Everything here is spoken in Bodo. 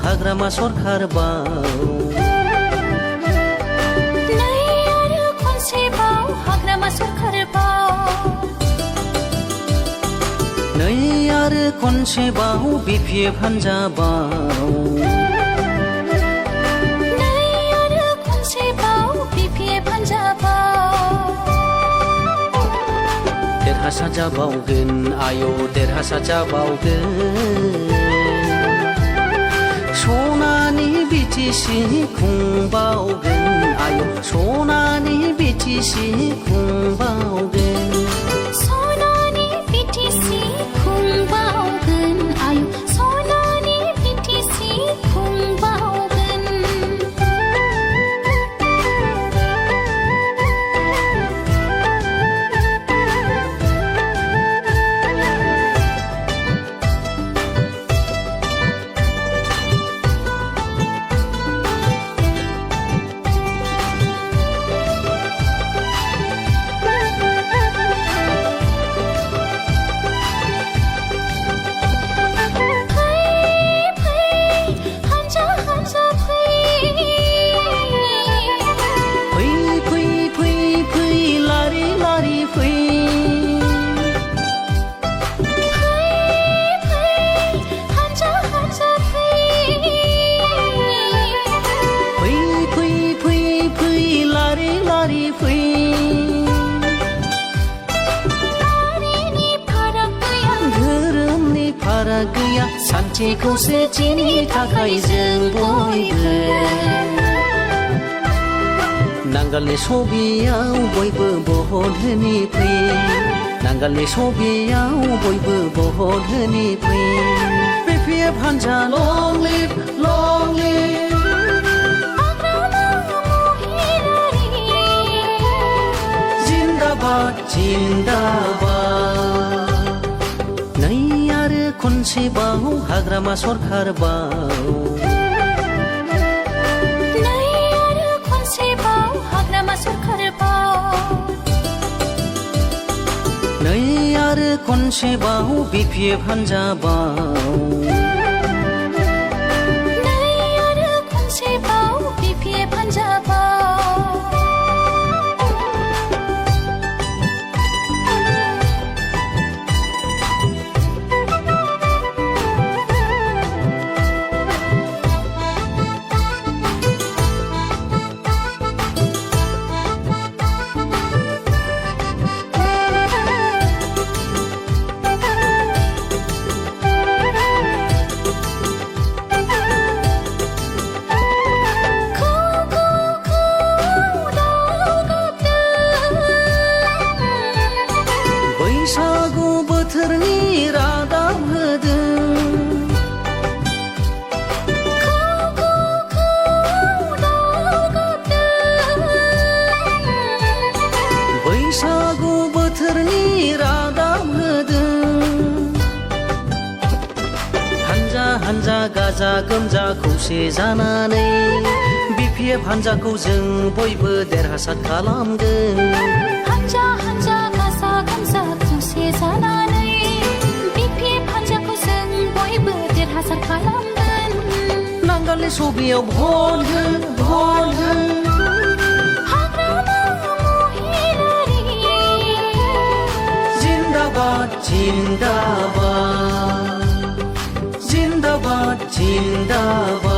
हाग्रामा सरखारबाव नै आरो खनसेबाव हाग्रामा सरखारबाव नै आरो खनसेबाव बिपिएफ हान्जाबाव नै आरो खनसेबाव बिपिएफ हान्जाबाव देरहासार जाबावगोन आय' देरहासार जाबावगोन सनानि बिटिसि खुंबावगोन आय' सनानि बिटिसि खुंबावगोन सनानि बिटिसि खुंबावगोन आय' सनानि बिटिसि खुंबावगोन गैया सान्थि खौसेथिनि थाखाय जों बयबो नांगालनि सबियाव बयबो भट होनि फै नांगालनि सबियाव बयबो भट होनि फै बिपिएफ हान्जा लं लिभ जिन्दाबाद जिन्दाबाद नै आरो खनसेबाव हाग्रामा सरखारबाव नै आरो खनसेबाव हाग्रामा सरखारबाव नै आरो खनसेबाव बिपिएफ हान्जाबाव नै आरो खनसेबाव बिपिएफ हान्जाबाव बैसागु बोथोरनि रादाब होदों बैसागु बोथोरनि रादाब होदों हान्जा हान्जा गाजा गोमजा खौसे जानानै बिपिएफ हान्जाखौ जों बयबो देरहासार खालामगोन हान्जा हान्जा गाजा गोमजा खौसे जानानै बिपिएफ हान्जाखौ जों बयबो देरहासार खालामगोन नांगालनि सबियाव भट हो हाग्रामा महिलारि जिन्दाबाद जिन्दाबाद जिन्दाबाद जिन्दाबाद